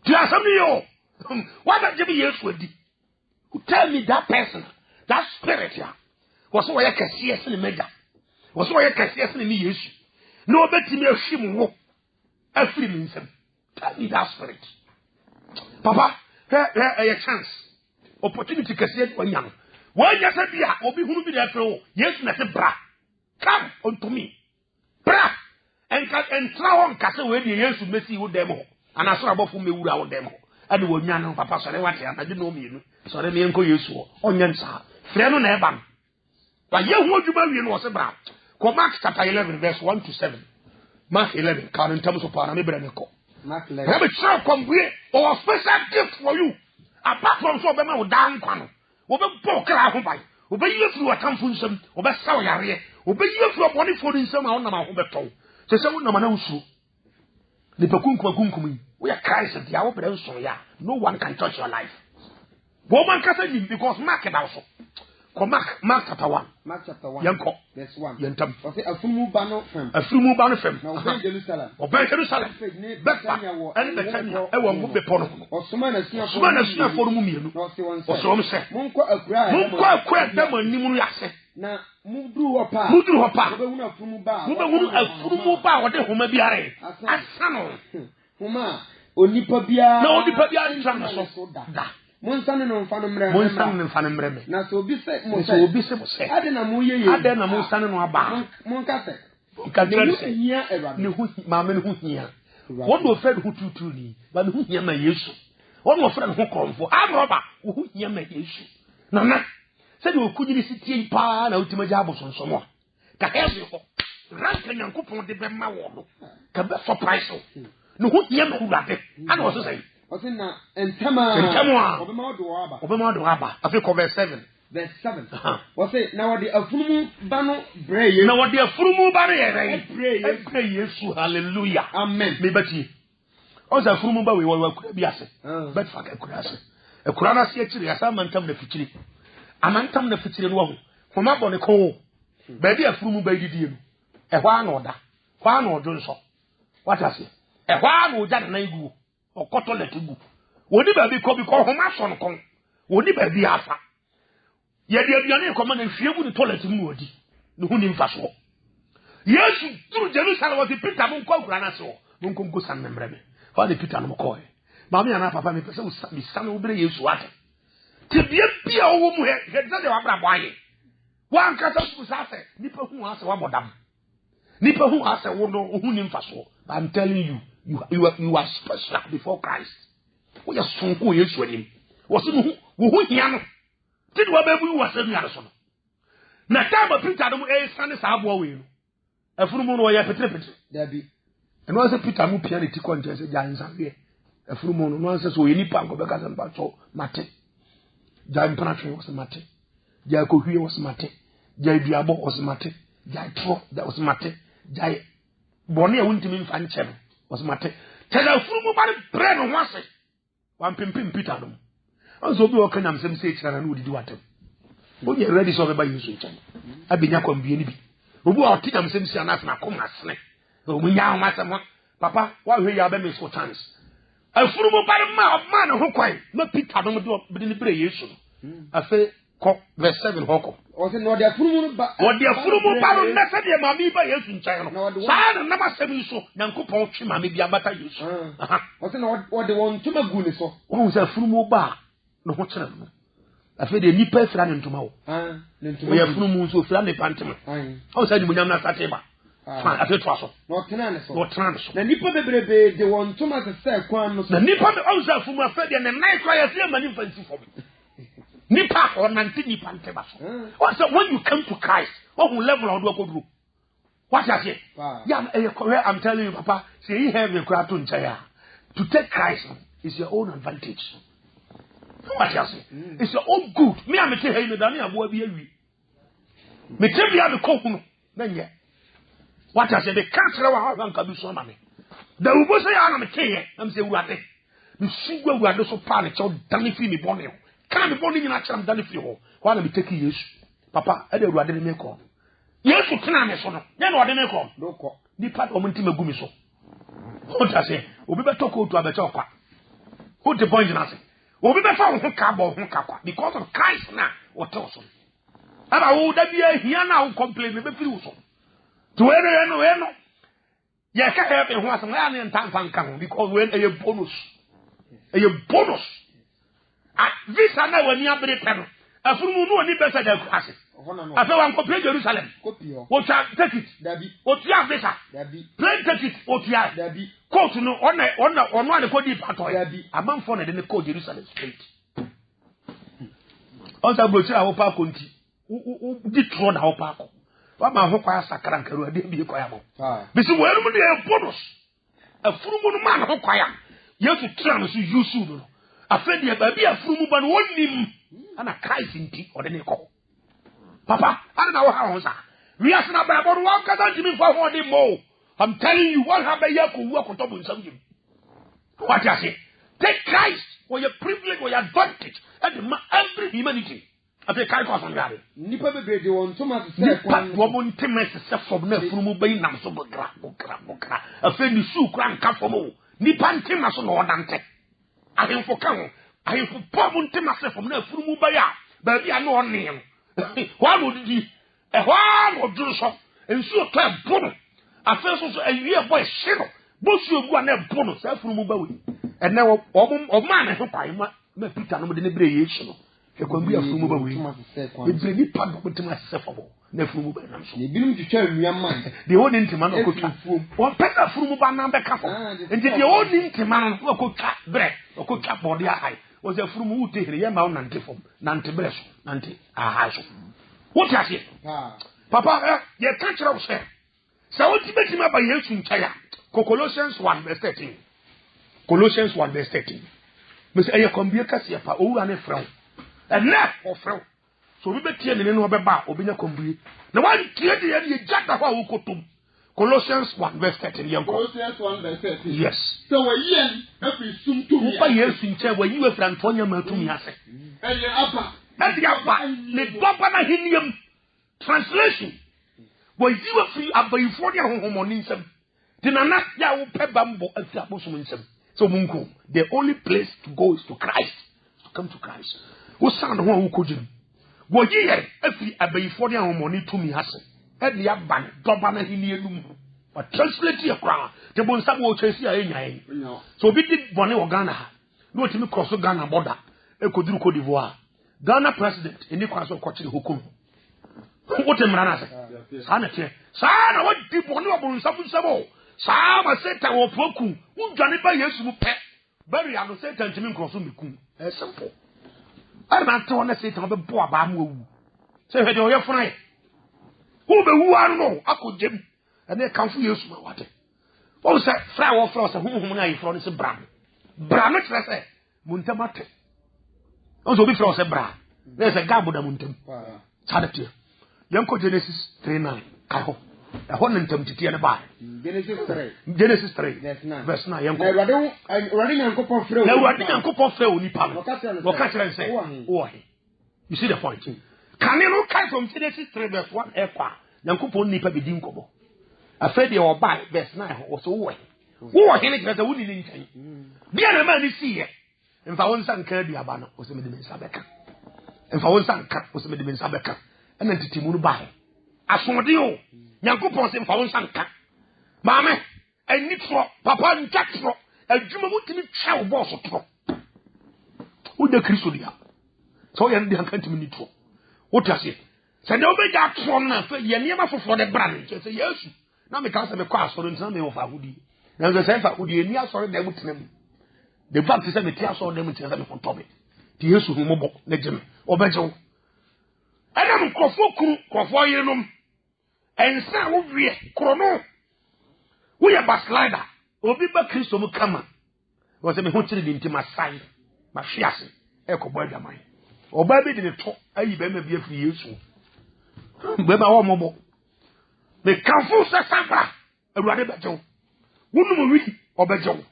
Speaker 1: tiasam yo what that be Yesu adi who tell me that person that spirit here was what yakese esna meda was what yakese esna ni Yesu no obetimi ahwimu wo every means tell me that spirit papa here a chance opportunity kase wanyam wanya se bia obi hunu bi da fro Yesu na se bra come unto me bra entra on kase we de Yesu mesi wo dem ho anaso abofo mewura wo dem ho ade wonwa no papa sore wate anade no mienu sore me enko Yesu ho onye nsa fre no na eba ba ye hu odwuma wie no wo se bra ko Mark chapter 11 verse 1 to 7 Mark 11 can in terms of me breneko Mark 11 have a show come we or special gift for you apart from so be ma wo dan kwano wo be pokra ho bai wo be yefu watamfu nsam wo be saw yare wo be yefu obone fo nsam a wona ma ho beto se se wona ma na usu ni pakunkum yi we are Christ dia wo bre nso ya no one can touch your life wo man kasa ni because Mark da so ko Mark chapter 1 yanko
Speaker 2: verse 1
Speaker 1: yantam
Speaker 2: o se afumu ba no fem
Speaker 1: na
Speaker 2: obe Jerusalem
Speaker 1: Bethlehem and the Kenya e wo mu be pono
Speaker 2: osoma na suafo
Speaker 1: mu mienu
Speaker 2: no se won
Speaker 1: se
Speaker 2: monko akura
Speaker 1: dem animu yase
Speaker 2: na mudru hopa obe hunu afumu ba
Speaker 1: wo de homa biare asano
Speaker 2: homa onipa bia
Speaker 1: ntran so da
Speaker 2: Monsane no mfano mreme na so obi se mo se ade na mo
Speaker 1: monsane no aba
Speaker 2: monkase
Speaker 1: hia eba ne hu maame ne hu hia won do fred hu tutu ni ba ne hu hia ma Yesu won do fred hu kromfo abroba wo hu hia ma Yesu na se de okudiri sitie pa na ultima jabo sonsomo ka hesi ko ranka nyankopon de be ma wo no ka be surprise no hu hia ma urade ana wo so say
Speaker 2: Osina entama
Speaker 1: obema do aba afiko verse 7
Speaker 2: Wose na wadi afurumu bano breye
Speaker 1: na wadi afurumu bano ye breye Yesu hallelujah
Speaker 2: amen
Speaker 1: me bati oza afurumu ba we wa kura bi ase bet fa ka kura ase e kura na se akiri asa mantam na fikiri amantam na fikiri no ho homa bone ko ba bi afurumu ba didie no e hwa na oda hwa na odo nso wata se e hwa na oja na igu okoto letugu Woni ba bi ko homa so no kon. Woni ba bi afa. Ye de aduane ko ma na hwiegu ni toilet mu odi. Ne hu ni mfa so. Yesu turu Jerusalem was Peter mon ko kura na so. Mon ko go san membre me. Fa de Peter no ko e. Ma me ana papa me pese mi san wo bre Yesu ate. Ti bia wo mu he za de wa bra bo aye. Wa nkata su sa se nipa hu ase wa bodam. Nipa hu ase wo no hu ni mfa so. I'm telling you, you are special before Christ. We are sonko Yesu anim. Wo se wo hu hia no. Ti de wa ba bu wo se nu ade so no. Na time Peter no e sane sa abo we no. Afunu mu no ya petre.
Speaker 2: Dabi.
Speaker 1: Eno ase Peter mu pia ne ti kon je se jansa we. Afunu mu no ase so yeni pa ko be ka se mpa so mate. Jai mpratwe wo se mate. Jai ko hwie wo se mate. Jai duabo wo se mate. Jai tro that was mate. Jai boni e wuntimi mfa nche no wo se mate. Tell afunu mu ba de bre no ho ase. Wan pimpim Peter no. Anzo bi wo kanyam sem se ekira na odidi watem. Onye ready so be ba Yesu nche. Abenya kwambie ni bi. Obu a otinyam sem si anaf na kom asene. O nya ho masem papa wa hwe ya be me so chance. Afuru mo bare ma na ho kwai na Peter no do be ni bre Yesu. Afa ko verse 7 hoko.
Speaker 2: O se no de afuru mo ba.
Speaker 1: O de afuru mo ba no na se de mami ba Yesu nchen no. Sa na masem so Nyankopon twi mami bi abata Yesu.
Speaker 2: O se no o de won tuma gu ni so.
Speaker 1: O se afuru mo ba no ho kire no. Afa de nipa fira ne ntoma wo.
Speaker 2: Ne ntoma.
Speaker 1: O ya afuru mo so fira ne pantema. O se di mo nyam na sateba. Fa afa to aso.
Speaker 2: No tena ne so.
Speaker 1: No tena ne so.
Speaker 2: Na nipa bebrebe de won tuma se SethEkow no so.
Speaker 1: Na nipa be o se afu mo afa de ne nai kwa ya se mani fancy for me. Nipa or nanti nipa nteba so. So when you come to Christ, what level of do go? What you say? Yeah, I'm telling you, Papa, say you have a crowd to take Christ is your own advantage. What you say? It's your own good. Me am tell you that I will be a we. Me tell you the cook no. Then yeah. What you say? The cancer wa ha can do so many. The ubo say I am tell I'm say we are there. You see where we are so far the child done fi me born. Can be born in a child done fi ho. Why am take Yesu? Papa, e dey ruade me ko. Yesu tena me so no. Ye no ode me ko.
Speaker 2: Do ko.
Speaker 1: Di part o munti magumi so. What you say? Obi be talk to abecha okwa. Who the point na say? Obi be fa ho ka bo ho ka kwa because of Christ na what also. Aba wo da bia hia na wo complain me be firi wo so. To we no. Ye ka help ho asem na ne ntan fan kan because when a bonus. A bonus. Visa na wani abere pe no. Afuru no oni be say da kwase. Afa wan ko play Jerusalem. What take it? Dabi. What you have visa? Dabi. Play take it. What you have? Dabi. Court no on ane ko di pato. Dabi. Amanfo na de ne ko Jerusalem straight. Onza brochi a wo pa konti. Di tro na wo pa ko. Wa ma ho kwa sakran karu ade bi ko ya mo. Bisi wo enu de bonus. Afuru mu no ma na ho kwa ya. Yesu tra no so yusu no. Afa de ba bi afuru mu ba no wonim. Ana Christ nti ode ne ko. Papa, I don't know how to we are not about one cousin to me for one more. I'm telling you, what happened here could work on top of something. What you say? Take Christ for your privilege or your advantage and every humanity. I say, Christ was on that.
Speaker 2: Nipa be de won tuma se
Speaker 1: Nipa woman temes se from na from be nam so bokra. Afa ni su kra nka from o. Nipa tema so no odante. Ahemfo ka ho. Ahemfo pom tema se from na from be ya. Ba bia no onem. Why would you? A while of Jerusalem, and so a clap bonus. I felt so a year boy shiro. Both you go and have bonus, self from Mubawi. And now, of man, I hope I may put on the abbreviation. It can be a from Mubawi. It's a new part of myself. Never from Mubawi. They didn't tell me your mind. The old intimate could have one better from Mubawi couple. And the old intimate could cut bread or could cut body eye. Was a from who take the amount Nantifum, Nantibresh, Nanti, a what you say? Papa, you can't tell us. So what you make him up by you in China? Colossians 1 verse 13. Colossians 1 verse 13. Miss Aya Combiaka Siapa, oh, and a frown. And left or frown. So we bet here in no bar, Obina Combi. The one clearly the jack of our Kotum. Colossians 1 verse 13.
Speaker 2: Colossians 1 verse 13.
Speaker 1: Yes.
Speaker 2: So we're yen, every soon to me.
Speaker 1: Yes, in chair where you have Antonia Meltumia.
Speaker 2: And your upper.
Speaker 1: And the upper, the Governor Hinium translation. Where you are free up by Euphoria homonism. Then a nut ya will pay bamboo and Sabosum. So munku, the only place to go is to Christ. To come to Christ. Who sound one who could you? What ye every abbey for the money to me has at the abban, Dobana Hilium. But translate your crown. The Bonsam will chase you. So we did Bonnie or Ghana. No to me cross the Ghana border. Ekodru Cote d'Ivoire. Ghana president in the cross of Coaching Hukum. What am I saying? Sanity. Sana, what deep one of Bonsam? Sama Satan or Poku, who Johnny by Yesu pet, bury on Satan to me crossum. It's simple. I'm not to say to the poor Bamu. Say, hey, you're friend. Who I don't know, I could Jim, and they come for you, my water. What said flower floss and whom I from is a bram. Bram, let's say, Muntamate. Also, before I said bra, there's a gabuda muntum. Charity. Yanko Genesis 3:9. Kaho. A honey to the bar. Genesis 3. Verse 9. Young running and couple of friends. No running and couple of friends. Vocatcher say, oh, you see the point. Can you look at from Genesis 3 verse 1 equa? Young couple nipa be dinkobo. A fed your by verse 9 was away. Who are him as a woody in chain? Be a man is here. And for one son, Kirby Abana was a medicine Sabeka. And for one son, Cat was a medicine Sabeka. And then to Timunu by. As for you. Nyankopon se mfa wonsan ka maame eni tro papa ntwatro adwuma mutimi twa wo boss tro wo de Kristo dia so ye ndi hankanti mi tro wo tiase se de obeja tro na fa ye niema fofo de brand se Yesu na me ka se me kwa asoro ntina me wo fa hudi na ze se fa hudi eni asoro de mutinam de fact se me ti asoro de mutinam se me fotobe ti Yesu hu mobo na gem obeje ana mkrofo kuru krofo yenom and sa wo wie krono wo ya backslider obi ba Kristo mu kama wo se me ho kire dinti masai ma hwiase e ko boda man oba bi de to ayi ba ma bi afiri Yesu be ba wo mobo me kanfo sa sabra awurade bejo wonu wi obejo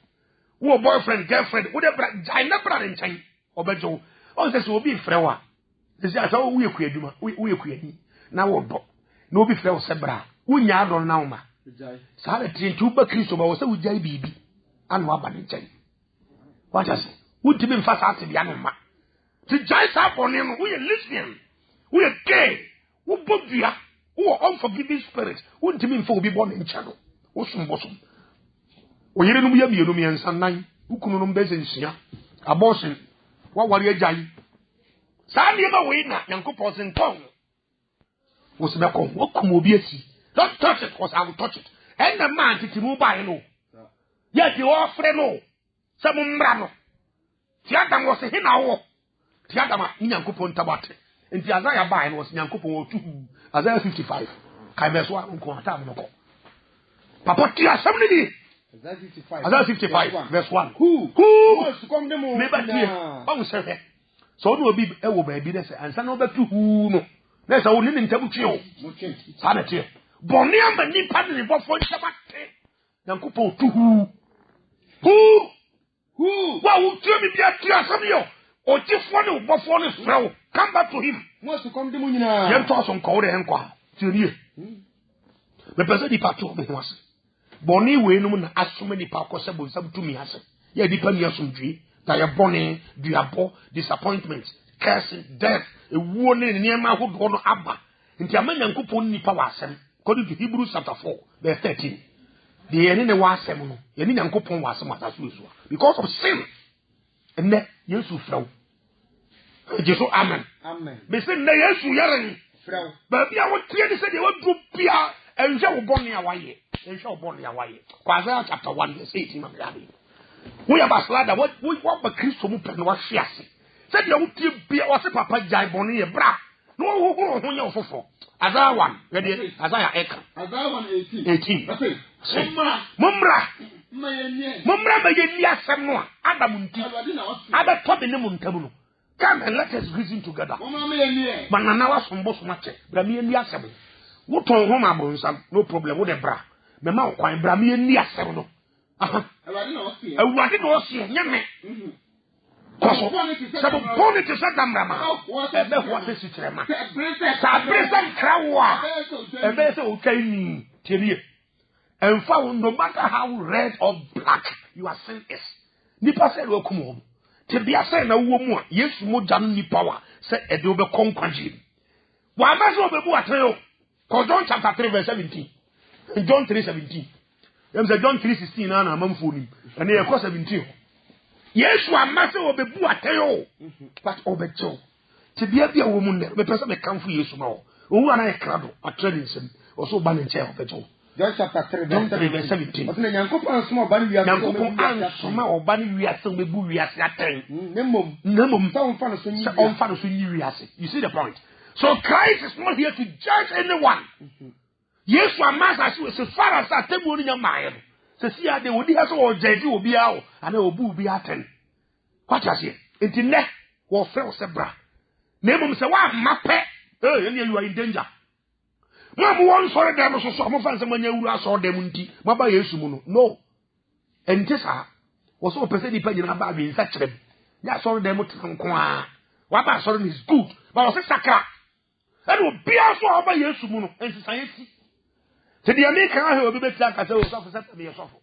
Speaker 1: wo boyfriend girlfriend wo de bra jai na bra nchen obejo o se so obi frewa se asa wo ye kuaduma wo ye kuani na wo do no be frɛ wo sebra wonya adon na woma saa le tintu ba Kristo ba wo sɛ wugya bibi anu aba ne nkyɛn wacha se wutimi mfa saa te bia no ma ti jai saa bɔne no wo ye lesbian wo ye gay wo bobia wo unforgiving spirit wutimi mfa obi bɔ ne nkyɛn no wo sombosom o yere no mu ya mienu miensa nan ukunu no mbeze nsia abortion wa wari agyan saa ne ma wo ina Nyankopɔn se ntɔn was the con, what come will be a sea. Don't touch it, because I will touch it. And the man to move by no. Yet you are friend no. Some umbrano. Tiadam was a hina. Tiadama in Yankupon Tabate. And the Isaiah by was Yankupon 2, Isaiah 55. Kaimeswa Unquantam. Papa Tia somebody. Isaiah 55, verse 1. Who was to come the moon? Maybe so will be a baby and son over to whom. There's a woman in Tabuchio. Sanity. Boniam and Nipan in the Buffon Sabate. Nankupo to who? Who? What will tell me the Tiasamio? Or just one of Buffon is throw. Come back to him. What's to come to Munina? Yam toss on Code and Qua. Julia. The President Pato was. Bonnie Waynum as so many Paco some to me as ye depend your some tree. Diabone, diabo, disappointments, cursing, death. A warning near my hood on Abba. In Tiaman Kupon Nipawasem, according to Hebrews chapter 4, verse 13. The enemy was seminal, Yanin Kupon was some as usual. Because of sin. And then Yesu fell. Jesu Amen. Amen. They said, Yesu Yaran. But I would clearly say they would do Pia and Joe Bonnie away. And show Bonnie away. Isaiah chapter 1, verse 18 of Yadi. We have a slide. What we want the Christo Mupen was Shiasi. Said you be or Papa Jai Bonnie bra. No, who you for? Isaiah 1, ready? Isaiah Eka. Isaiah 1, 18. Mumbra, Mayelia Samoa, Adamunti, Ada Tobin Muntabuno. Come and let us reason together. Banana from both match, Bramian Yasabu. What on home abonsam, no problem with a bra. Mamma, quite Bramian Yasabu. I didn't know, Yame. Sabon to Sagamma. What is it, Rama? Sabrison Krawa. A vessel came in, and found no matter how red or black your sin is, nipa say we kum te bia say na wo mu a Yesu mogya no nipa wa say e de obe konkwaje wa ma so obebu ateo John chapter 3 verse 17 John 3:17 them say John 3:16 na amamfo nim and e ko 17 Yesu ama say obebu ateo but obecho te bia wo mu ne me pese me kamfo Yesu ma wo owu na e krado atrade nsem oso ba ne nche obecho
Speaker 2: John chapter 3 verse 17.
Speaker 1: Otina Nyankopon asoma oba ne wiase. Nyankopon asoma oba ne wiase mebu wiase aten. Nemom. So on fa no so nyi wiase. You see the point? So Christ is not here to judge anyone. Yesu amasa as far as atemu ni nyamaye. Se si ade wodi ha so o judge obi a o ana obu obi aten. What you say? Intine wo frɛ se bra. Nemom se wa mape. You are in danger. Mamu won sore dem so mo fan se manya wura so dem nti maba Yesu mu no enti sa wo so pese di pa nyina ba bi nsa kyerem ya sore dem tanko a wa ba sore is good but wo se sakra and obi aso oba Yesu mu no enti san yesi se di ame kan ha obi betia ka se wo so se me yesofo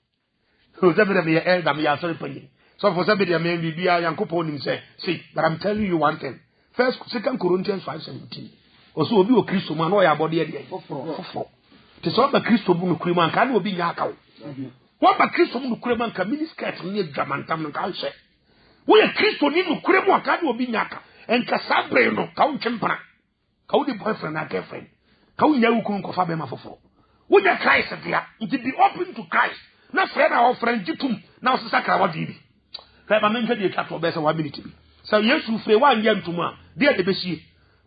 Speaker 1: so se be me elder me ya sore panyi so for se be di ame bibia Yankopon nim say see but I'm telling you one thing. 2 Corinthians 5:17 Oso obi o Kristo ma no ya bode de foforo te so ba Kristo bu no kurema nka na obi nya aka wo ba Kristo bu no kurema nka miniskirt ni adwamantam nka hye wo ya Kristo ni no kurema aka na obi nya aka enka sabre no ka wo twempra ka wo di boyfriend na girlfriend ka wo nya wo kun ko fa be ma foforo wo ya Christ dia it be open to Christ na friend our friend jitum na wo sakra wa di bi fa ba men hwe de twa to be se 1 minute bi so Yesu fe wa nya ntuma de de be sie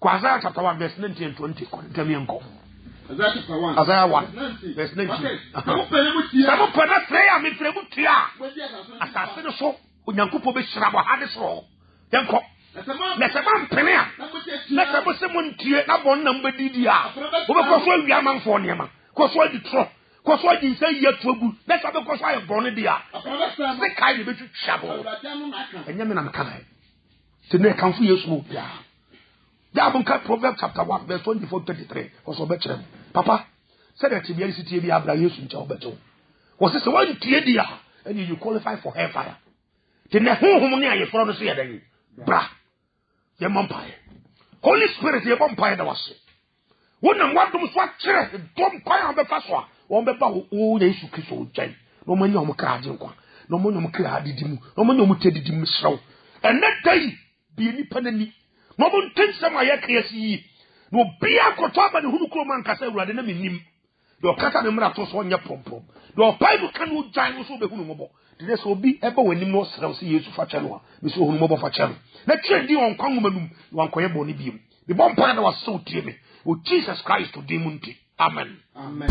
Speaker 1: Isaiah chapter 1 verse 19 and 20. Isaiah chapter 1. Isaiah 1 verse 19. Samu pena prayer me fremu tia. Asase no so onyankopɔ be hyirabo hade so. Yenko. Na sema mpena. Na sema se montie na bon na mbedidi a. Wo be ko so awia manfo nema. Ko so adi tro. Ko so adi nsa yi atuagu. Na sema ko so aye bone dia. Se kai de be twitwabo. Enya me na mekana. Tene kanfo Yesu mo bia. Proverbs chapter 1 verse 24-33 also betrem. Papa said that you city be Abraham Yesu ncha obeto. Was say one tie dia and you qualify for hellfire. The ne honhom ne aye fro no so yedan. Bra. Ye vampire. Holy Spirit ye vampire da wase. Wonam wadom so akere dom kwan abefa so a won beba wo Yesu Kristo gyan. No manya o mkra agye nkwa. No manya o mkra adidimu. No manya o mtedidimu sraw. And that day be ni panani. No one thinks some I create no be a cotaba who come and cassa rather than him. Your cassa the marathos on your pom. Your Bible can no giant also be humobo. This will be ever when you know see you for channel, Miss Humobo for channel. Let's trade you on Congumanum, one coy boni beam. The bomb part was so timid. With Jesus Christ to Demonti. Amen. Amen.